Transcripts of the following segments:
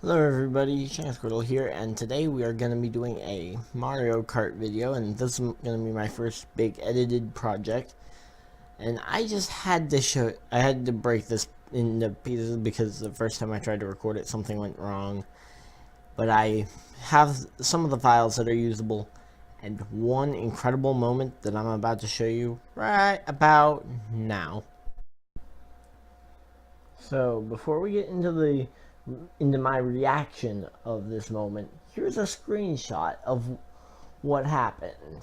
Hello everybody, Squirtle here, and today we are going to be doing a Mario Kart video, and this is going to be my first big edited project. And I just had to I had to break this into pieces because the first time I tried to record it, something went wrong. But I have some of the files that are usable, and one incredible moment that I'm about to show you right about now. So before we get into my reaction of this moment, here's a screenshot of what happened.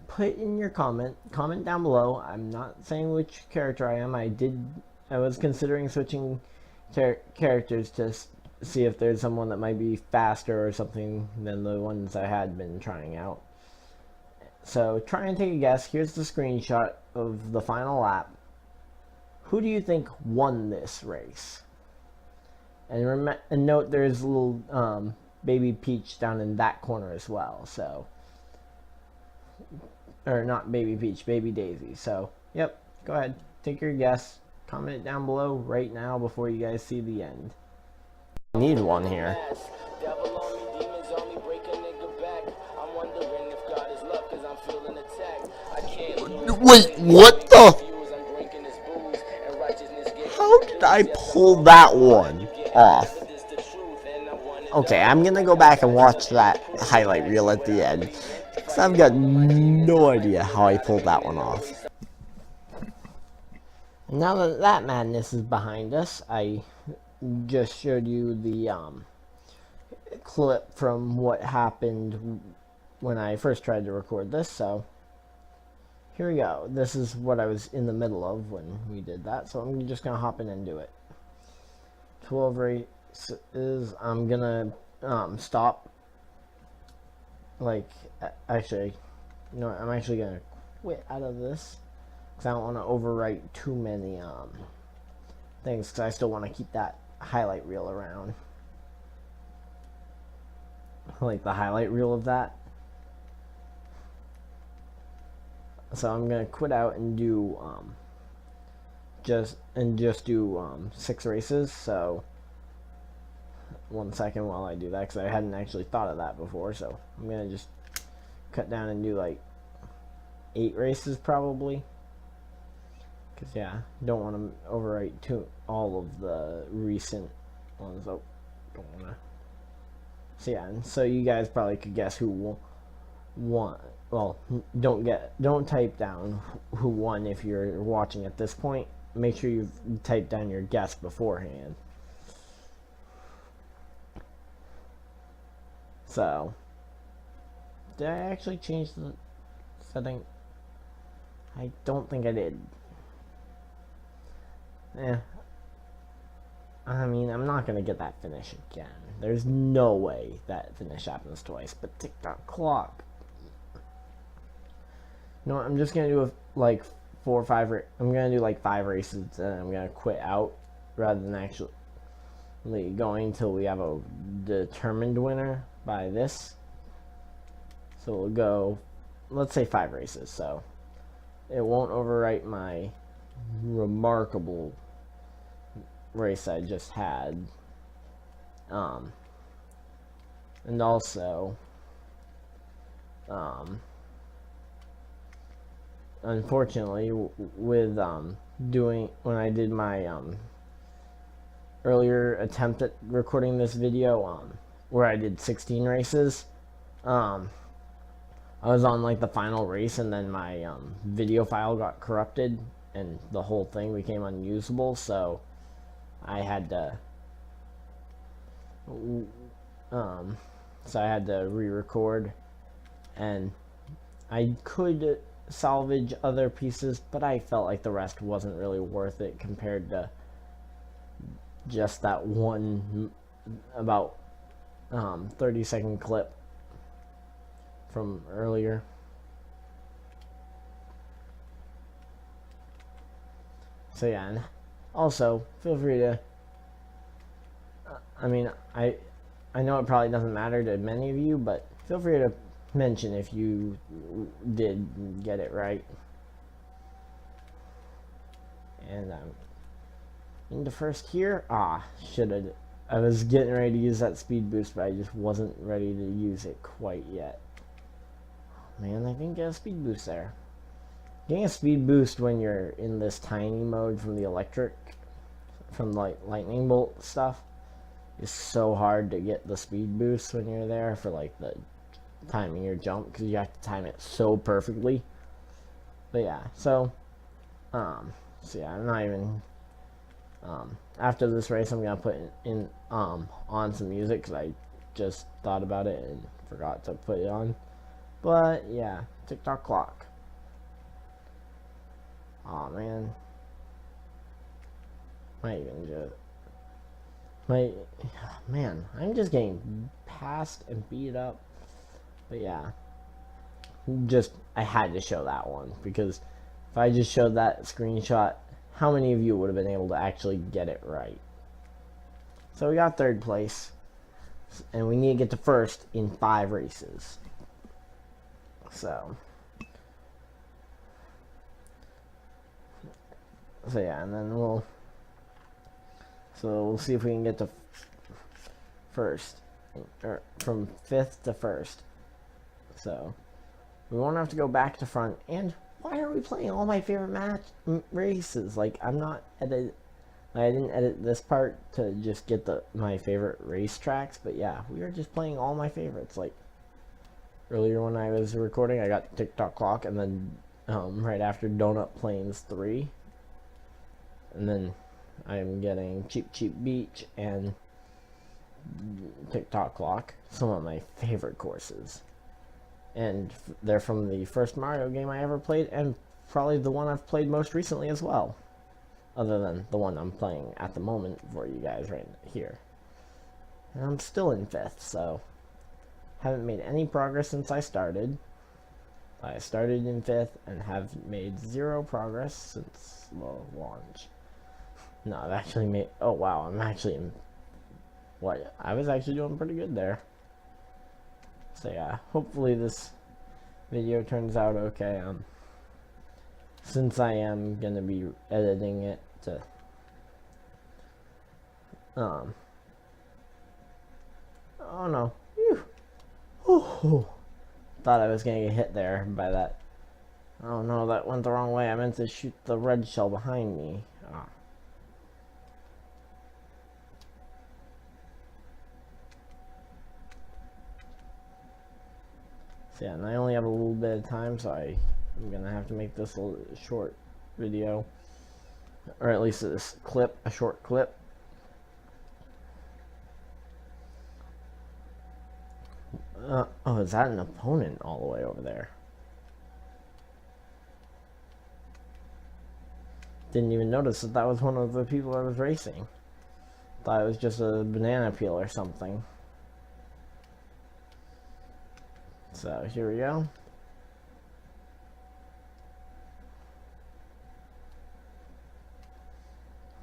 Put in your comment down below. I'm not saying which character I am. I was considering switching characters to see if there's someone that might be faster or something than the ones I had been trying out. So try and take a guess. Here's the screenshot of the final lap. Who do you think won this race? And note there's a little baby Peach down in that corner as well. So, or not baby Peach, baby Daisy. So, yep. Go ahead, take your guess. Comment it down below right now before you guys see the end. I need one here. Wait, what the? How did I pull that one off? Okay, I'm gonna go back and watch that highlight reel at the end, because I've got no idea how I pulled that one off. Now that that madness is behind us, I just showed you the clip from what happened when I first tried to record this, so here we go. This is what I was in the middle of when we did that, so I'm just gonna hop in and do it. 12 races. I'm gonna stop. Like, actually, you know what, I'm actually gonna quit out of this because I don't want to overwrite too many things, because I still want to keep that highlight reel around, like the highlight reel of that. So I'm gonna quit out and do just do 6 races. So 1 second while I do that, because I hadn't actually thought of that before. So I'm gonna just cut down and do like 8 races probably, because yeah, don't want to overwrite all of the recent ones. Oh, don't want to. So yeah, and so you guys probably could guess who won. Well, don't type down who won if you're watching at this point. Make sure you've typed down your guess beforehand. So, did I actually change the setting? I don't think I did. I mean, I'm not gonna get that finish again. There's no way that finish happens twice. But tick tock clock. You know what, I'm just gonna do like 4 or 5. I'm gonna do like 5 races, and I'm gonna quit out rather than actually going till we have a determined winner by this. So we'll go, let's say 5 races. So it won't overwrite my remarkable race I just had. And also, unfortunately, with when I did my earlier attempt at recording this video, where I did 16 races, I was on like the final race, and then my video file got corrupted and the whole thing became unusable, so I had to re-record, and I could salvage other pieces, but I felt like the rest wasn't really worth it compared to just that one about 30-second clip from earlier. So yeah, and also feel free to I mean, I know it probably doesn't matter to many of you, but feel free to mention if you did get it right. And into first here. Should have I was getting ready to use that speed boost, but I just wasn't ready to use it quite yet. Man, I didn't get a speed boost there. Getting a speed boost when you're in this tiny mode from the electric, from like lightning bolt stuff, is so hard to get the speed boost when you're there for like the timing your jump, because you have to time it so perfectly. But yeah, so yeah, I'm not even after this race I'm gonna put in on some music, because I just thought about it and forgot to put it on. But yeah, TikTok clock. Oh man, man, I'm just getting passed and beat up. But yeah, I had to show that one, because if I just showed that screenshot, how many of you would have been able to actually get it right? So we got third place, and we need to get to first in 5 races. So yeah, and then we'll see if we can get to first, or from 5th to 1st. So we won't have to go back to front. And why are we playing all my favorite races? Like, I didn't edit this part to just get my favorite race tracks, but yeah, we are just playing all my favorites. Like, earlier when I was recording, I got TikTok clock, and then right after Donut Plains 3, and then I'm getting Cheap Cheap Beach and TikTok clock, some of my favorite courses. And they're from the first Mario game I ever played, and probably the one I've played most recently as well, other than the one I'm playing at the moment for you guys right here. And I'm still in 5th, so haven't made any progress since I started. I started in 5th and have made 0 progress since the launch. No, I've actually made... Oh, wow, I'm actually in... What? I was actually doing pretty good there. So yeah, hopefully this video turns out okay. Since I am gonna be editing it to oh no. Whew. Oh, thought I was gonna get hit there by that. Oh no, that went the wrong way. I meant to shoot the red shell behind me. Oh. So yeah, and I only have a little bit of time, so I'm gonna have to make this a short video, or at least this clip, a short clip. Oh, is that an opponent all the way over there? Didn't even notice that was one of the people I was racing. Thought it was just a banana peel or something. So here we go.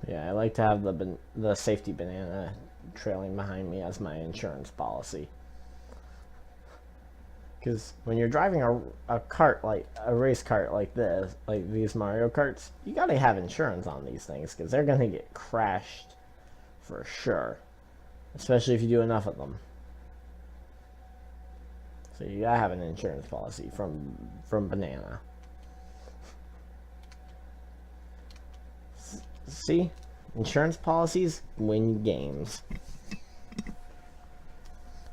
Yeah, I like to have the safety banana trailing behind me as my insurance policy. Because when you're driving a cart, like a race cart like this, like these Mario Karts, you gotta have insurance on these things, because they're gonna get crashed for sure. Especially if you do enough of them. So you gotta have an insurance policy from Banana. See? Insurance policies win games.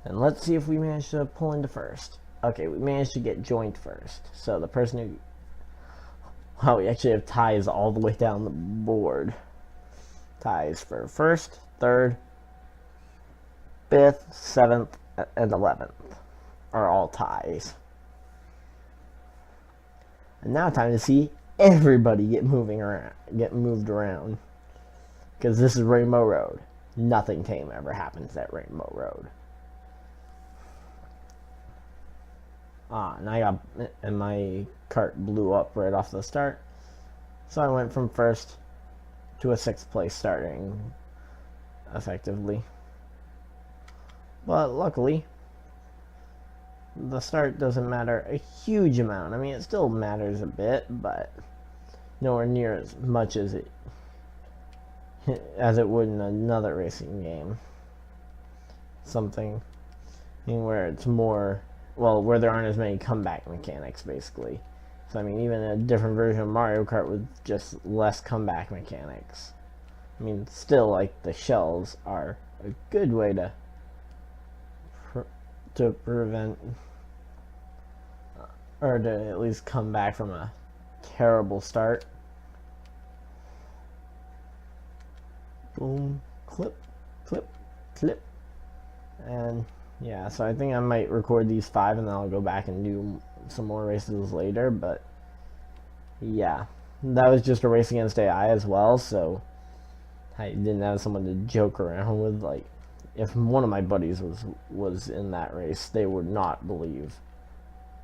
And let's see if we manage to pull into first. Okay, we managed to get joint first. So the person who... Wow, we actually have ties all the way down the board. Ties for 1st, 3rd, 5th, 7th, and 11th. Are all ties. And now time to see everybody get moved around. Because this is Rainbow Road. Nothing tame ever happens at Rainbow Road. And my cart blew up right off the start. So I went from 1st to a 6th place starting effectively. But luckily, the start doesn't matter a huge amount. I mean, it still matters a bit, but nowhere near as much as it would in another racing game. something where it's more, well, where there aren't as many comeback mechanics, basically. So, I mean, even a different version of Mario Kart with just less comeback mechanics. I mean, still, like, the shells are a good way to prevent, or to at least come back from a terrible start. Boom, clip, clip, clip. And yeah, so I think I might record these 5 and then I'll go back and do some more races later. But yeah, that was just a race against AI as well, so I didn't have someone to joke around with. Like, if one of my buddies was in that race, they would not believe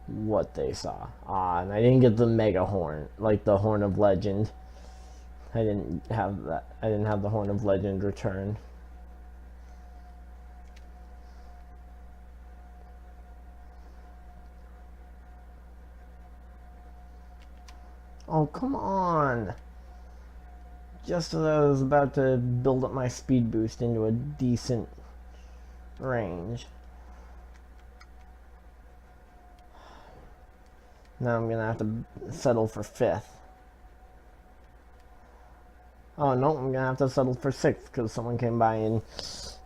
what they saw. And I didn't get the mega horn, like the Horn of Legend. I didn't have that. I didn't have the Horn of Legend return. Oh, come on. Just as I was about to build up my speed boost into a decent range. Now I'm going to have to settle for 5th. Oh, no, I'm going to have to settle for 6th because someone came by and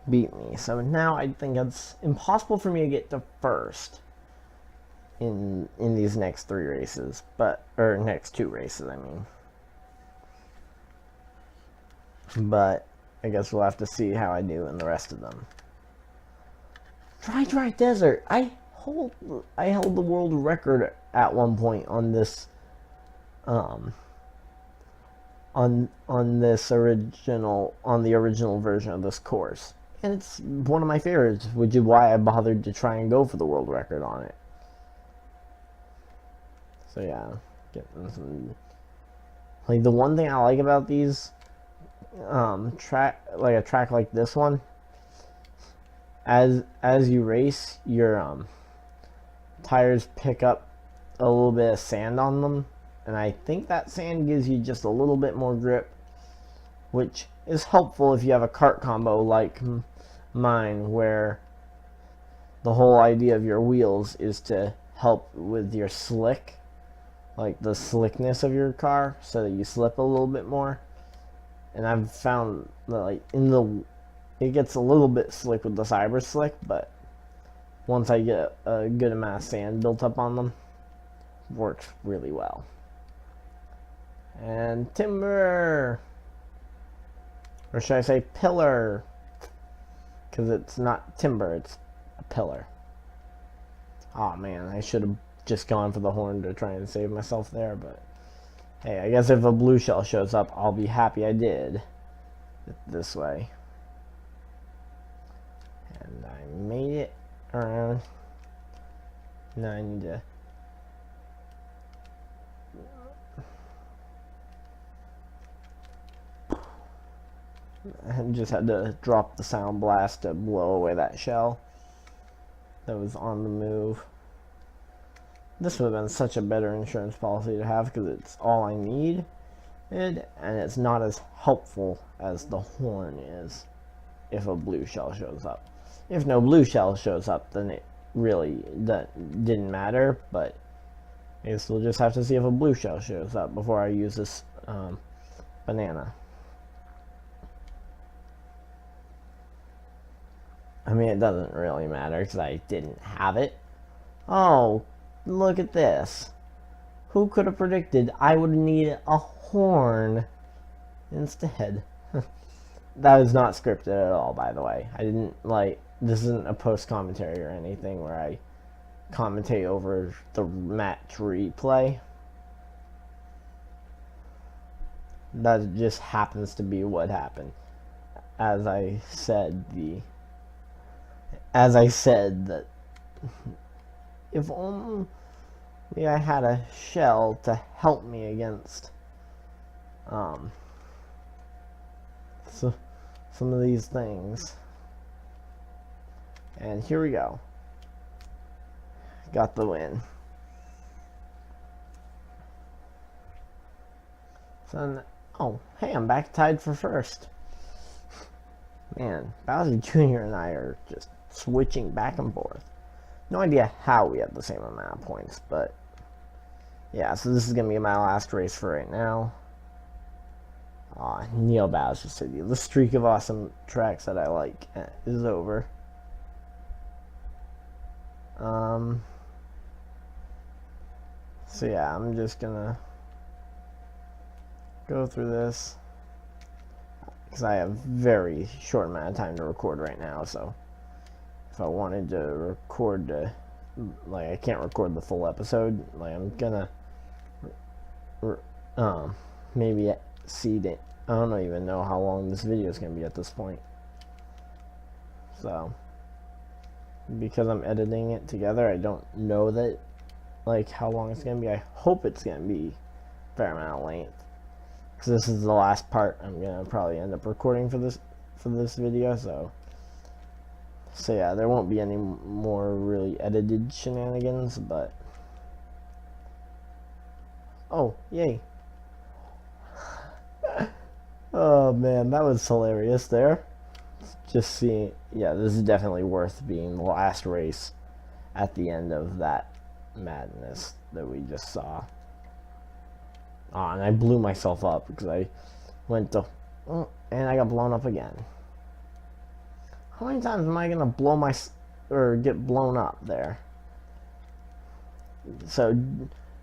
beat me. So now I think it's impossible for me to get to 1st in these next 3 races. Or next 2 races, I mean. But I guess we'll have to see how I do in the rest of them. Dry Desert. I held the world record at one point on this on the original version of this course. And it's one of my favorites, which is why I bothered to try and go for the world record on it. So yeah, getting some, like, the one thing I like about these a track like this one, as you race, your tires pick up a little bit of sand on them, and I think that sand gives you just a little bit more grip, which is helpful if you have a kart combo like mine, where the whole idea of your wheels is to help with your slick, like the slickness of your car, so that you slip a little bit more. And I've found that, like, it gets a little bit slick with the Cyber Slick, but once I get a good amount of sand built up on them, it works really well. And timber, or should I say pillar, because it's not timber, it's a pillar. Oh man, I should have just gone for the horn to try and save myself there, but hey, I guess if a blue shell shows up, I'll be happy I did it this way. And I made it around. Now I need to... I just had to drop the sound blast to blow away that shell that was on the move. This would have been such a better insurance policy to have, because it's all I need, and it's not as helpful as the horn is if a blue shell shows up. If no blue shell shows up, then it really didn't matter, but I guess we'll just have to see if a blue shell shows up before I use this banana. I mean, it doesn't really matter because I didn't have it. Oh, look at this. Who could have predicted I would need a horn instead? That was not scripted at all, by the way. I didn't, like, this isn't a post commentary or anything where I commentate over the match replay. That just happens to be what happened. As I said that if only I had a shell to help me against so some of these things. And here we go. Got the win. So, oh, hey, I'm back tied for first. Man, Bowser Jr. and I are just switching back and forth. No idea how we have the same amount of points, but yeah, so this is going to be my last race for right now. Neil Bowser City. The streak of awesome tracks that I like is over. So yeah, I'm just gonna go through this because I have very short amount of time to record right now. So if I wanted to record, like I can't record the full episode. Like I'm gonna maybe seed it. I don't even know how long this video is gonna be at this point. So because I'm editing it together, I don't know that like how long it's gonna be. I hope it's gonna be a fair amount of length, because this is the last part I'm gonna probably end up recording for this video. So yeah, there won't be any more really edited shenanigans, but oh yay. Oh man, that was hilarious there. Just seeing, yeah, this is definitely worth being the last race at the end of that madness that we just saw. And I blew myself up because I went to, and I got blown up again. How many times am I gonna get blown up there? So,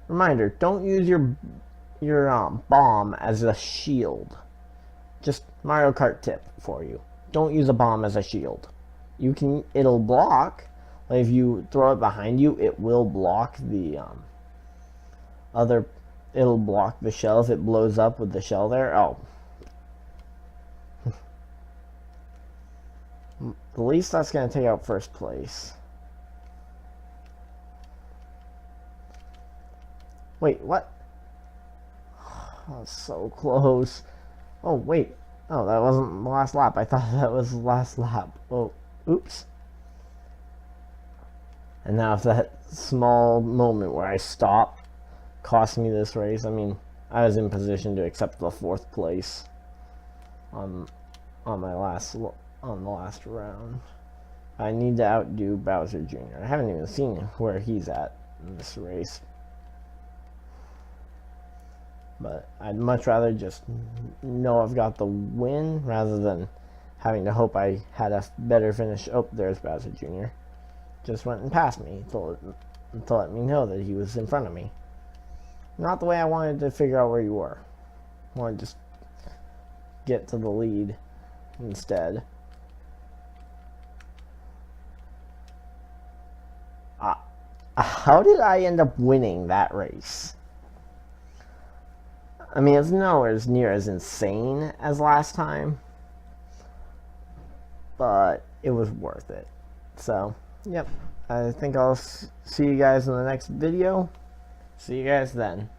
reminder: don't use your bomb as a shield. Just Mario Kart tip for you: don't use a bomb as a shield. It'll block. Like if you throw it behind you, it will block the it'll block the shell if it blows up with the shell there. Oh. At least that's going to take out first place. Wait, what? Oh, so close. Oh, wait. Oh, that wasn't the last lap. I thought that was the last lap. Oh, oops. And now if that small moment where I stopped cost me this race, I mean, I was in position to accept the 4th place on the last round. I need to outdo Bowser Jr. I haven't even seen where he's at in this race. But I'd much rather just know I've got the win rather than having to hope I had a better finish. Oh, there's Bowser Jr. Just went and passed me to let me know that he was in front of me. Not the way I wanted to figure out where you were. I wanted to just get to the lead instead. How did I end up winning that race? I mean, it's nowhere near as insane as last time, but it was worth it. So, yep. I think I'll see you guys in the next video. See you guys then.